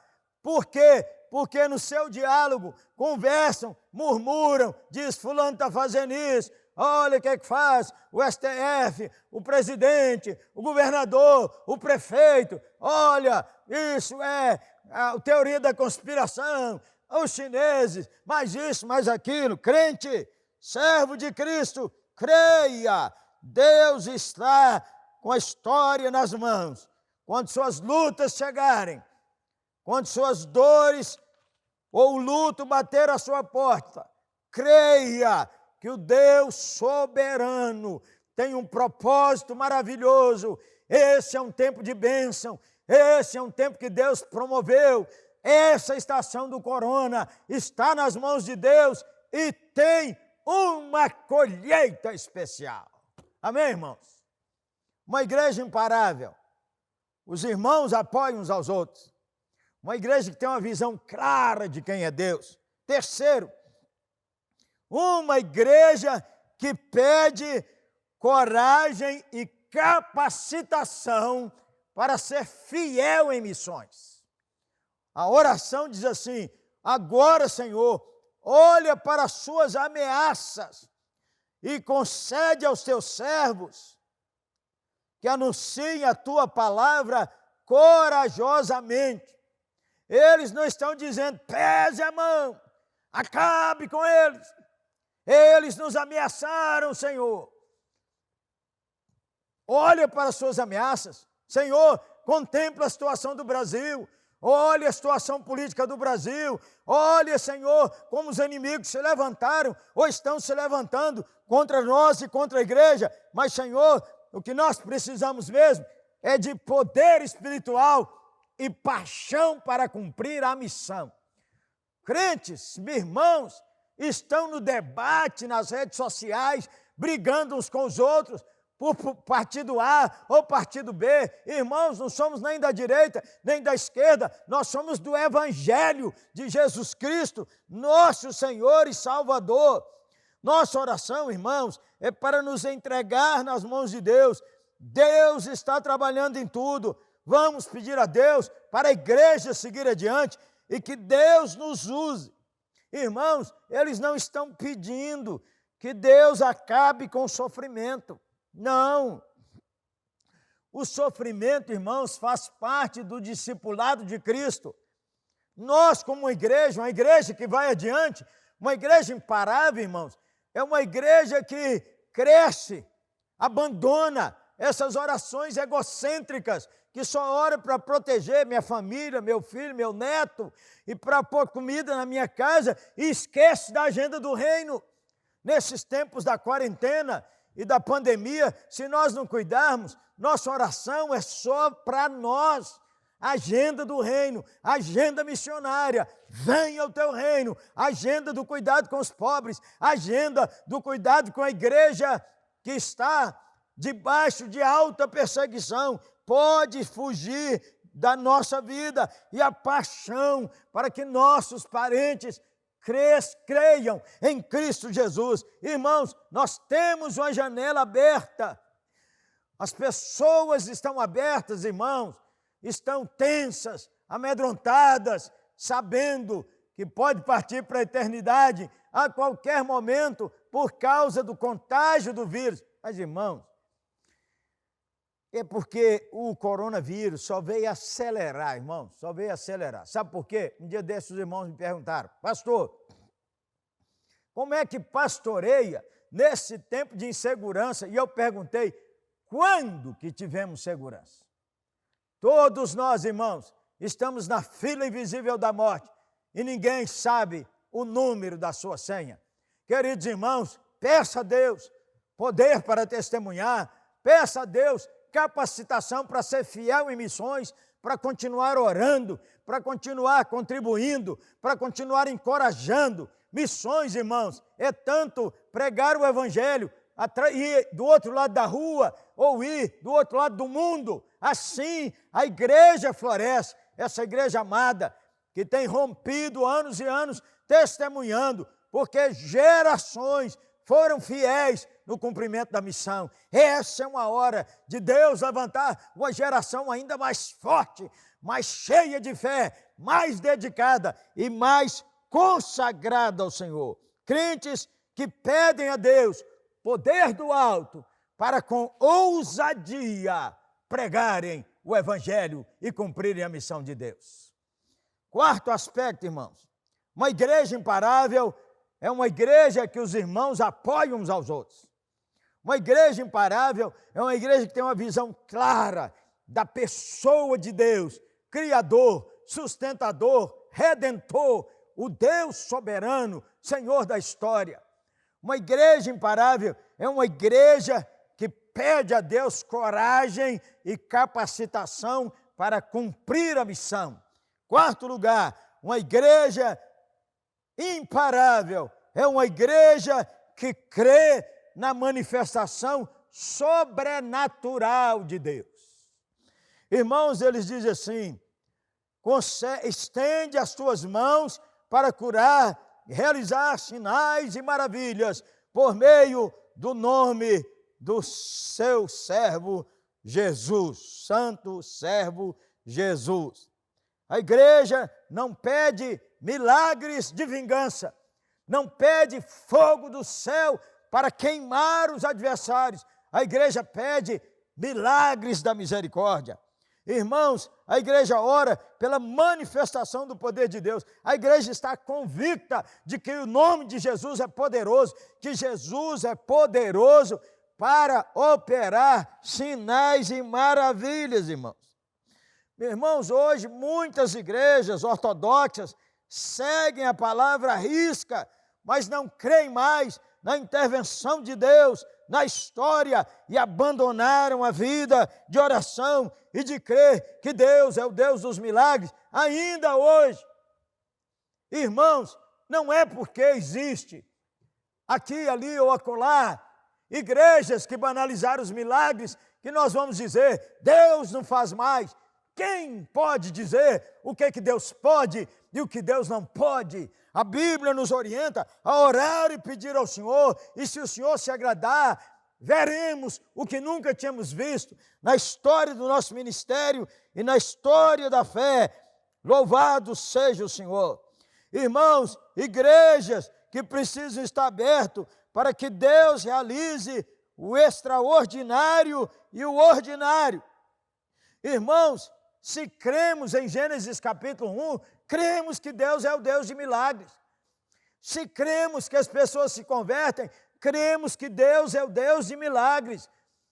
Por quê? Porque no seu diálogo conversam, murmuram, diz: fulano está fazendo isso, olha o que é que faz o STF, o presidente, o governador, o prefeito, olha, isso é a teoria da conspiração, os chineses, mais isso, mais aquilo. Crente, servo de Cristo, creia, Deus está com a história nas mãos. Quando suas lutas chegarem, quando suas dores ou o luto bater à sua porta, creia que o Deus soberano tem um propósito maravilhoso. Esse é um tempo de bênção, esse é um tempo que Deus promoveu. Essa estação do corona está nas mãos de Deus e tem uma colheita especial. Amém, irmãos? Uma igreja imparável. Os irmãos apoiam uns aos outros. Uma igreja que tem uma visão clara de quem é Deus. Terceiro, uma igreja que pede coragem e capacitação para ser fiel em missões. A oração diz assim: agora, Senhor, olha para as suas ameaças e concede aos teus servos que anunciem a tua palavra corajosamente. Eles não estão dizendo, pese a mão, acabe com eles. Eles nos ameaçaram, Senhor. Olha para as suas ameaças. Senhor, contempla a situação do Brasil. Olha a situação política do Brasil. Olha, Senhor, como os inimigos se levantaram ou estão se levantando contra nós e contra a igreja. Mas, Senhor, o que nós precisamos mesmo é de poder espiritual e paixão para cumprir a missão. Crentes, irmãos, estão no debate nas redes sociais, brigando uns com os outros, por partido A ou partido B. Irmãos, não somos nem da direita, nem da esquerda, nós somos do Evangelho de Jesus Cristo, nosso Senhor e Salvador. Nossa oração, irmãos, é para nos entregar nas mãos de Deus. Deus está trabalhando em tudo. Vamos pedir a Deus para a igreja seguir adiante e que Deus nos use. Irmãos, eles não estão pedindo que Deus acabe com o sofrimento. Não. O sofrimento, irmãos, faz parte do discipulado de Cristo. Nós, como uma igreja que vai adiante, uma igreja imparável, irmãos, é uma igreja que cresce, abandona essas orações egocêntricas, que só ora para proteger minha família, meu filho, meu neto, e para pôr comida na minha casa, e esquece da agenda do reino. Nesses tempos da quarentena e da pandemia, se nós não cuidarmos, nossa oração é só para nós. Agenda do reino, agenda missionária, venha o teu reino, agenda do cuidado com os pobres, agenda do cuidado com a igreja que está debaixo de alta perseguição. Pode fugir da nossa vida e a paixão para que nossos parentes creiam em Cristo Jesus. Irmãos, nós temos uma janela aberta. As pessoas estão abertas, irmãos, estão tensas, amedrontadas, sabendo que pode partir para a eternidade a qualquer momento por causa do contágio do vírus. Mas, irmãos, é porque o coronavírus só veio acelerar, irmãos, só veio acelerar. Sabe por quê? Um dia desses os irmãos me perguntaram, pastor, como é que pastoreia nesse tempo de insegurança? E eu perguntei, quando que tivemos segurança? Todos nós, irmãos, estamos na fila invisível da morte e ninguém sabe o número da sua senha. Queridos irmãos, peça a Deus poder para testemunhar, peça a Deus capacitação para ser fiel em missões, para continuar orando, para continuar contribuindo, para continuar encorajando. Missões, irmãos, é tanto pregar o Evangelho, ir do outro lado da rua ou ir do outro lado do mundo. Assim, a igreja floresce, essa igreja amada, que tem rompido anos e anos testemunhando, porque gerações foram fiéis no cumprimento da missão. Essa é uma hora de Deus levantar uma geração ainda mais forte, mais cheia de fé, mais dedicada e mais consagrada ao Senhor. Crentes que pedem a Deus poder do alto para com ousadia pregarem o Evangelho e cumprirem a missão de Deus. Quarto aspecto, irmãos, uma igreja imparável é uma igreja que os irmãos apoiam uns aos outros. Uma igreja imparável é uma igreja que tem uma visão clara da pessoa de Deus, Criador, sustentador, Redentor, o Deus soberano, Senhor da história. Uma igreja imparável é uma igreja que pede a Deus coragem e capacitação para cumprir a missão. Quarto lugar, uma igreja imparável é uma igreja que crê na manifestação sobrenatural de Deus. Irmãos, eles dizem assim: estende as tuas mãos para curar, realizar sinais e maravilhas por meio do nome do seu servo Jesus, santo servo Jesus. A igreja não pede milagres de vingança, não pede fogo do céu para queimar os adversários. A igreja pede milagres da misericórdia. Irmãos, a igreja ora pela manifestação do poder de Deus. A igreja está convicta de que o nome de Jesus é poderoso, que Jesus é poderoso para operar sinais e maravilhas, irmãos. Irmãos, hoje muitas igrejas ortodoxas seguem a palavra à risca, mas não creem mais na intervenção de Deus na história e abandonaram a vida de oração e de crer que Deus é o Deus dos milagres ainda hoje. Irmãos, não é porque existe aqui, ali ou acolá igrejas que banalizaram os milagres que nós vamos dizer: Deus não faz mais. Quem pode dizer o que Deus pode e o que Deus não pode? A Bíblia nos orienta a orar e pedir ao Senhor, e se o Senhor se agradar, veremos o que nunca tínhamos visto na história do nosso ministério e na história da fé. Louvado seja o Senhor. Irmãos, igrejas que precisam estar abertas para que Deus realize o extraordinário e o ordinário. Irmãos, se cremos em Gênesis capítulo 1, cremos que Deus é o Deus de milagres. Se cremos que as pessoas se convertem, cremos que Deus é o Deus de milagres.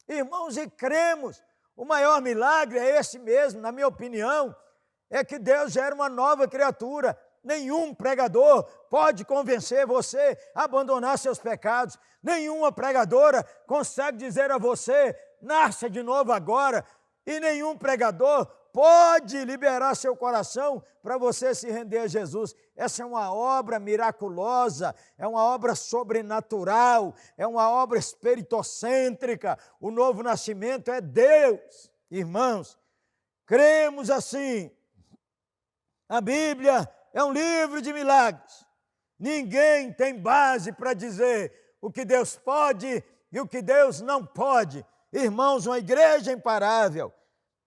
Irmãos, e cremos, o maior milagre é esse mesmo, na minha opinião, é que Deus gera uma nova criatura. Nenhum pregador pode convencer você a abandonar seus pecados. Nenhuma pregadora consegue dizer a você: nasça de novo agora. E nenhum pregador pode liberar seu coração para você se render a Jesus. Essa é uma obra miraculosa, é uma obra sobrenatural, é uma obra espiritocêntrica. O novo nascimento é Deus. Irmãos, cremos assim. A Bíblia é um livro de milagres. Ninguém tem base para dizer o que Deus pode e o que Deus não pode. Irmãos, uma igreja imparável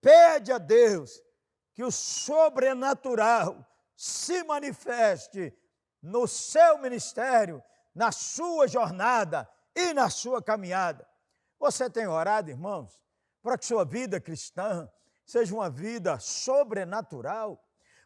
pede a Deus que o sobrenatural se manifeste no seu ministério, na sua jornada e na sua caminhada. Você tem orado, irmãos, para que sua vida cristã seja uma vida sobrenatural?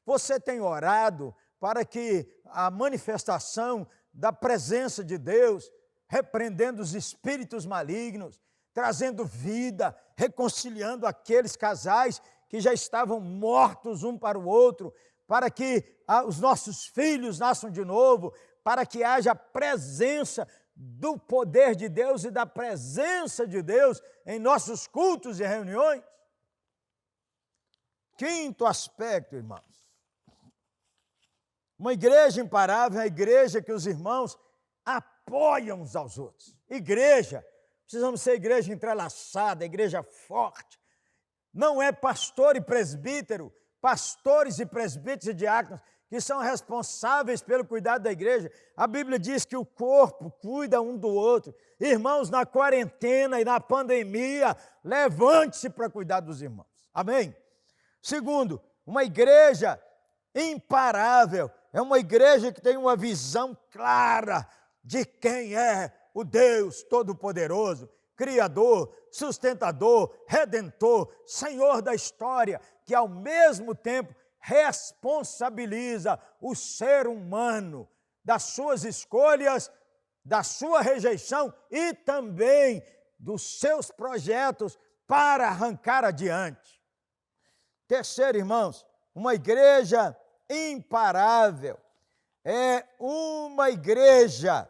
Você tem orado para que a manifestação da presença de Deus, repreendendo os espíritos malignos, trazendo vida, reconciliando aqueles casais que já estavam mortos um para o outro, para que os nossos filhos nasçam de novo, para que haja presença do poder de Deus e da presença de Deus em nossos cultos e reuniões? Quinto aspecto, irmãos. Uma igreja imparável é a igreja que os irmãos apoiam uns aos outros. Igreja, precisamos ser igreja entrelaçada, igreja forte. Não é pastor e presbítero, pastores e presbíteros e diáconos que são responsáveis pelo cuidado da igreja. A Bíblia diz que o corpo cuida um do outro. Irmãos, na quarentena e na pandemia, levante-se para cuidar dos irmãos. Amém? Segundo, uma igreja imparável é uma igreja que tem uma visão clara de quem é o Deus Todo-Poderoso, Criador, Sustentador, Redentor, Senhor da história, que ao mesmo tempo responsabiliza o ser humano das suas escolhas, da sua rejeição e também dos seus projetos para arrancar adiante. Terceiro, irmãos, uma igreja imparável é uma igreja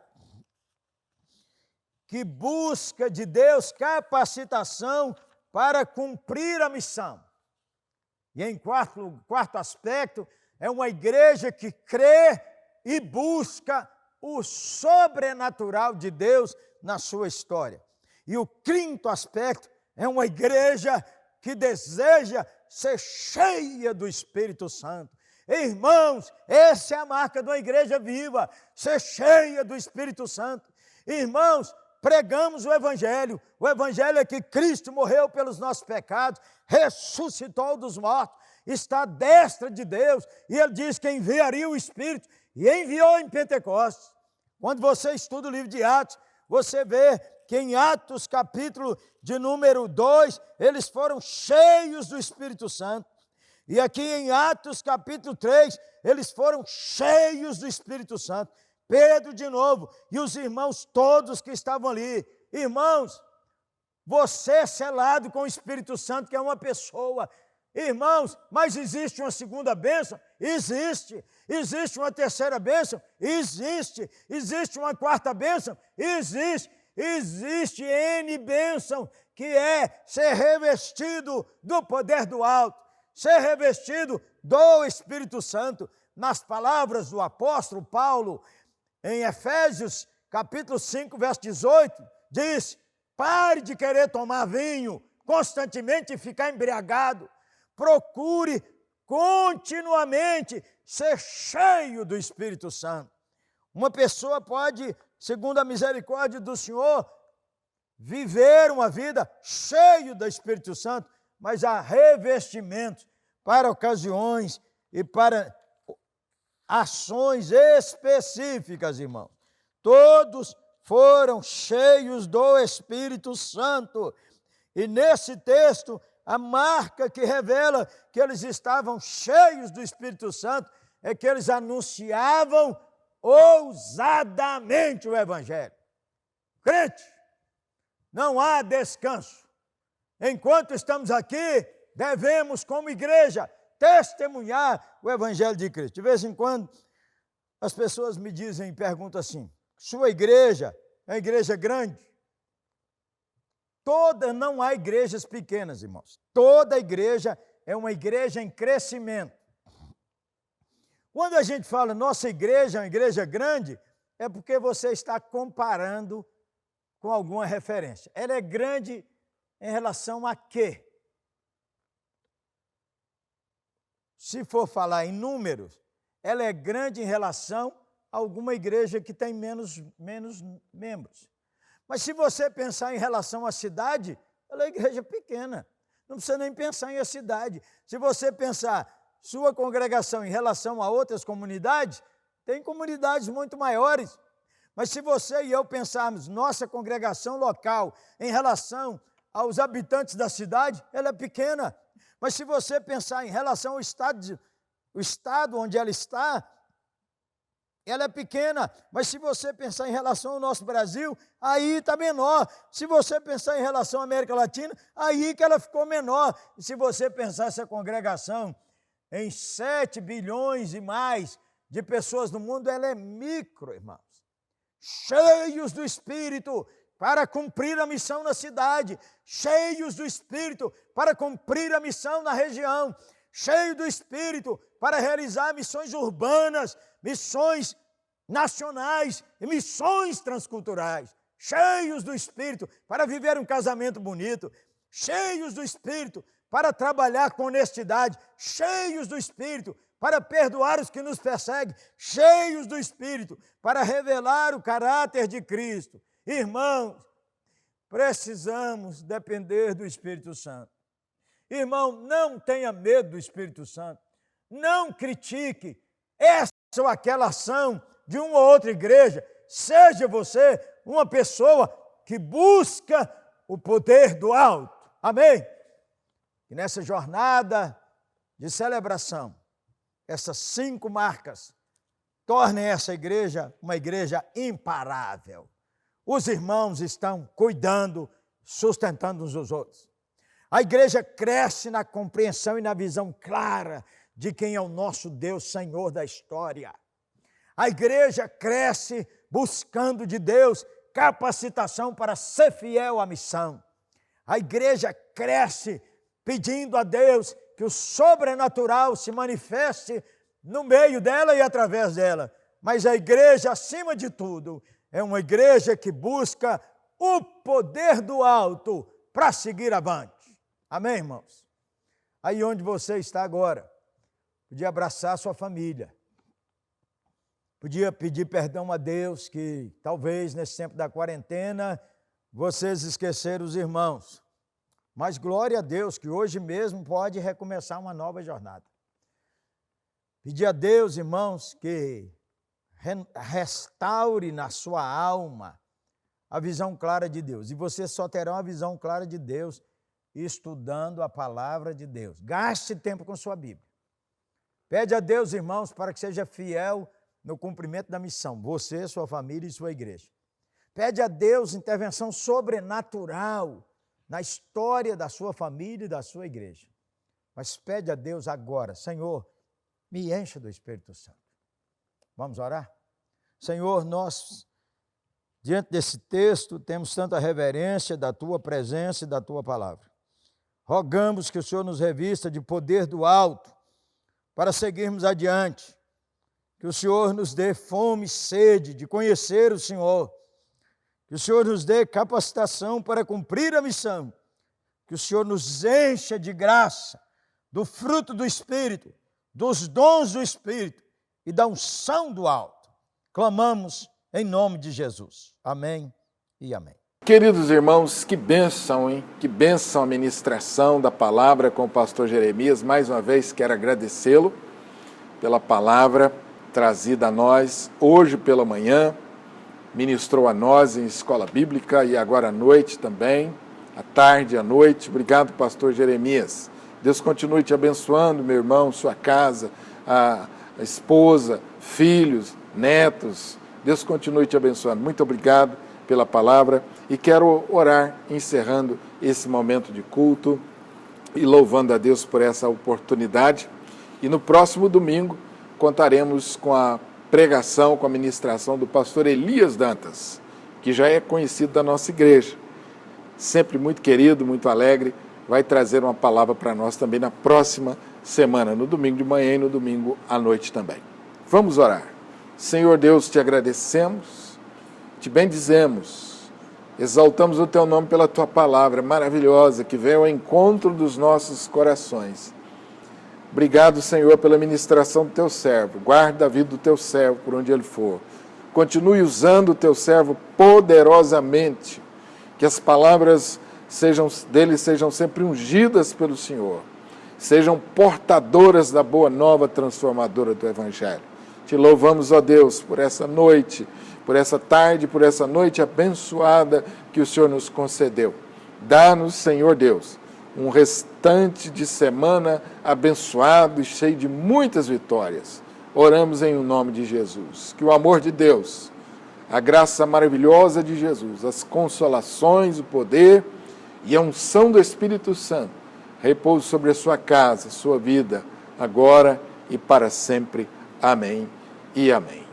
que busca de Deus capacitação para cumprir a missão. E em quarto aspecto, é uma igreja que crê e busca o sobrenatural de Deus na sua história. E o quinto aspecto é uma igreja que deseja ser cheia do Espírito Santo. Irmãos, essa é a marca de uma igreja viva, ser cheia do Espírito Santo. Irmãos, pregamos o Evangelho é que Cristo morreu pelos nossos pecados, ressuscitou dos mortos, está à destra de Deus, e Ele diz que enviaria o Espírito, e enviou em Pentecostes. Quando você estuda o livro de Atos, você vê que em Atos capítulo de número 2, eles foram cheios do Espírito Santo. E aqui em Atos capítulo 3, eles foram cheios do Espírito Santo. Pedro de novo, e os irmãos todos que estavam ali. Irmãos, você é selado com o Espírito Santo, que é uma pessoa. Irmãos, mas existe uma segunda bênção? Existe. Existe uma terceira bênção? Existe. Existe uma quarta bênção? Existe. Existe N bênção, que é ser revestido do poder do alto, ser revestido do Espírito Santo. Nas palavras do apóstolo Paulo, em Efésios capítulo 5, verso 18, diz: pare de querer tomar vinho constantemente e ficar embriagado. Procure continuamente ser cheio do Espírito Santo. Uma pessoa pode, segundo a misericórdia do Senhor, viver uma vida cheia do Espírito Santo, mas há revestimentos para ocasiões e para ações específicas, irmãos. Todos foram cheios do Espírito Santo. E nesse texto, a marca que revela que eles estavam cheios do Espírito Santo é que eles anunciavam ousadamente o Evangelho. Crente, não há descanso. Enquanto estamos aqui, devemos, como igreja, testemunhar o Evangelho de Cristo. De vez em quando, as pessoas me dizem, perguntam assim: sua igreja é uma igreja grande? Não há igrejas pequenas, irmãos. Toda igreja é uma igreja em crescimento. Quando a gente fala nossa igreja é uma igreja grande, é porque você está comparando com alguma referência. Ela é grande em relação a quê? Se for falar em números, ela é grande em relação a alguma igreja que tem menos membros. Mas se você pensar em relação à cidade, ela é igreja pequena. Não precisa nem pensar em a cidade. Se você pensar sua congregação em relação a outras comunidades, tem comunidades muito maiores. Mas se você e eu pensarmos nossa congregação local em relação aos habitantes da cidade, ela é pequena. Mas se você pensar em relação ao estado onde ela está, ela é pequena. Mas se você pensar em relação ao nosso Brasil, aí está menor. Se você pensar em relação à América Latina, aí que ela ficou menor. E se você pensar essa congregação em 7 bilhões e mais de pessoas no mundo, ela é micro, irmãos. Cheios do Espírito para cumprir a missão na cidade, cheios do Espírito para cumprir a missão na região, cheio do Espírito para realizar missões urbanas, missões nacionais e missões transculturais, cheios do Espírito para viver um casamento bonito, cheios do Espírito para trabalhar com honestidade, cheios do Espírito para perdoar os que nos perseguem, cheios do Espírito para revelar o caráter de Cristo. Irmãos, precisamos depender do Espírito Santo. Irmão, não tenha medo do Espírito Santo. Não critique essa ou aquela ação de uma ou outra igreja. Seja você uma pessoa que busca o poder do alto. Amém? E nessa jornada de celebração, essas 5 marcas tornem essa igreja uma igreja imparável. Os irmãos estão cuidando, sustentando uns aos outros. A igreja cresce na compreensão e na visão clara de quem é o nosso Deus, Senhor da história. A igreja cresce buscando de Deus capacitação para ser fiel à missão. A igreja cresce pedindo a Deus que o sobrenatural se manifeste no meio dela e através dela. Mas a igreja, acima de tudo, é uma igreja que busca o poder do alto para seguir avante. Amém, irmãos? Aí onde você está agora, podia abraçar sua família. Podia pedir perdão a Deus que talvez nesse tempo da quarentena vocês esqueceram os irmãos. Mas glória a Deus que hoje mesmo pode recomeçar uma nova jornada. Pedir a Deus, irmãos, que restaure na sua alma a visão clara de Deus. E você só terá uma visão clara de Deus estudando a palavra de Deus. Gaste tempo com sua Bíblia. Pede a Deus, irmãos, para que seja fiel no cumprimento da missão, você, sua família e sua igreja. Pede a Deus intervenção sobrenatural na história da sua família e da sua igreja. Mas pede a Deus agora, Senhor, me encha do Espírito Santo. Vamos orar? Senhor, nós, diante desse texto, temos tanta reverência da Tua presença e da Tua palavra. Rogamos que o Senhor nos revista de poder do alto para seguirmos adiante. Que o Senhor nos dê fome e sede de conhecer o Senhor. Que o Senhor nos dê capacitação para cumprir a missão. Que o Senhor nos encha de graça, do fruto do Espírito, dos dons do Espírito e da unção do alto. Clamamos em nome de Jesus. Amém e amém. Queridos irmãos, que bênção, hein? Que bênção a ministração da palavra com o pastor Jeremias. Mais uma vez quero agradecê-lo pela palavra trazida a nós hoje pela manhã, ministrou a nós em escola bíblica e agora à noite também, à tarde e à noite. Obrigado, pastor Jeremias. Deus continue te abençoando, meu irmão, sua casa, a esposa, filhos, netos. Deus continue te abençoando. Muito obrigado pela palavra e quero orar encerrando esse momento de culto e louvando a Deus por essa oportunidade. E no próximo domingo contaremos com a pregação, com a ministração do pastor Elias Dantas, que já é conhecido da nossa igreja. Sempre muito querido, muito alegre, vai trazer uma palavra para nós também na próxima semana, no domingo de manhã e no domingo à noite também. Vamos orar. Senhor Deus, te agradecemos, te bendizemos, exaltamos o teu nome pela tua palavra maravilhosa que veio ao encontro dos nossos corações. Obrigado, Senhor, pela ministração do teu servo. Guarda a vida do teu servo por onde ele for. Continue usando o teu servo poderosamente. Que as palavras dele sejam sempre ungidas pelo Senhor. Sejam portadoras da boa nova transformadora do Evangelho. Te louvamos, ó Deus, por essa noite, por essa tarde, por essa noite abençoada que o Senhor nos concedeu. Dá-nos, Senhor Deus, um restante de semana abençoado e cheio de muitas vitórias. Oramos em nome de Jesus. Que o amor de Deus, a graça maravilhosa de Jesus, as consolações, o poder e a unção do Espírito Santo repouse sobre a sua casa, sua vida, agora e para sempre. Amém e amém.